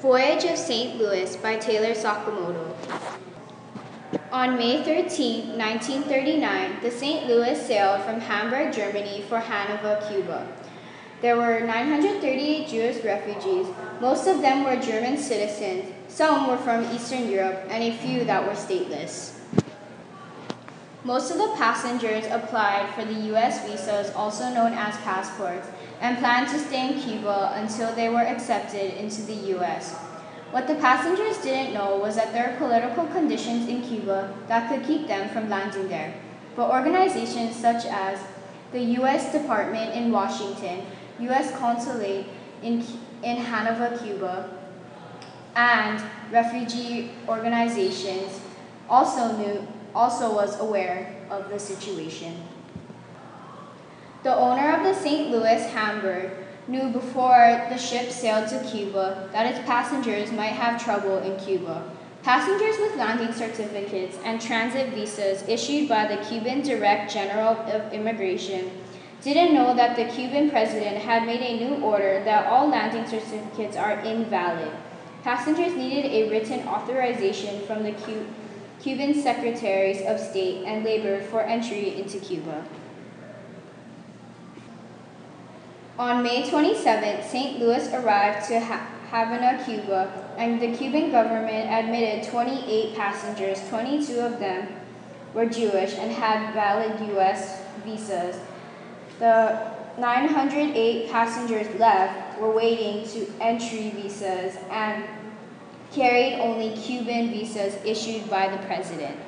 Voyage of St. Louis by Taylor Sakamoto. On May 13, 1939, the St. Louis sailed from Hamburg, Germany for Hanover, Cuba. There were 938 Jewish refugees. Most of them were German citizens, some were from Eastern Europe, and a few that were stateless. Most of the passengers applied for the U.S. visas, also known as passports, and planned to stay in Cuba until they were accepted into the U.S. What the passengers didn't know was that there are political conditions in Cuba that could keep them from landing there. But organizations such as the U.S. Department in Washington, U.S. Consulate in Hanover, Cuba, and refugee organizations also was aware of the situation. The owner of the St. Louis Hamburg knew before the ship sailed to Cuba that its passengers might have trouble in Cuba. Passengers with landing certificates and transit visas issued by the Cuban Director General of Immigration didn't know that the Cuban president had made a new order that all landing certificates are invalid. Passengers needed a written authorization from the Cuban Secretaries of State and Labor for entry into Cuba. On May 27, St. Louis arrived to Havana, Cuba, and the Cuban government admitted 28 passengers. 22 of them were Jewish and had valid U.S. visas. The 908 passengers left were waiting to entry visas and carried only Cuban visas issued by the president.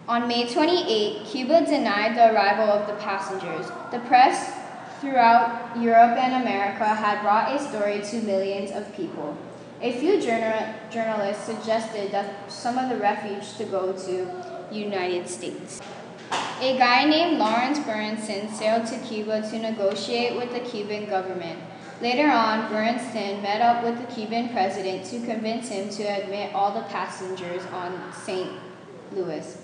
On May 28, Cuba denied the arrival of the passengers. The press throughout Europe and America had brought a story to millions of people. A few journalists suggested that some of the refuge to go to the United States. A guy named Lawrence Berenson sailed to Cuba to negotiate with the Cuban government. Later on, Berenson met up with the Cuban president to convince him to admit all the passengers on St. Louis.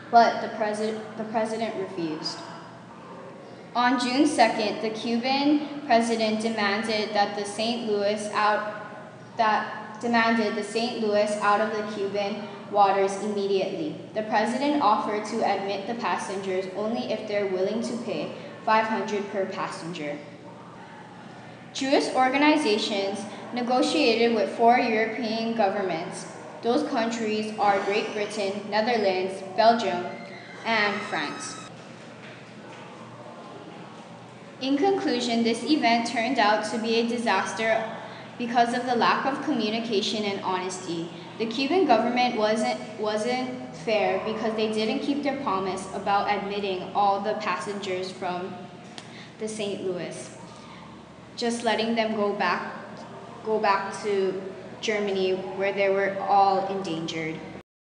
But the president refused. On June 2nd, the Cuban president demanded the St. Louis out of the Cuban waters immediately. The president offered to admit the passengers only if they're willing to pay $500 per passenger. Jewish organizations negotiated with 4 European governments. Those countries are Great Britain, Netherlands, Belgium, and France. In conclusion, this event turned out to be a disaster because of the lack of communication and honesty. The Cuban government wasn't fair because they didn't keep their promise about admitting all the passengers from the St. Louis, just letting them go back to Germany where they were all endangered.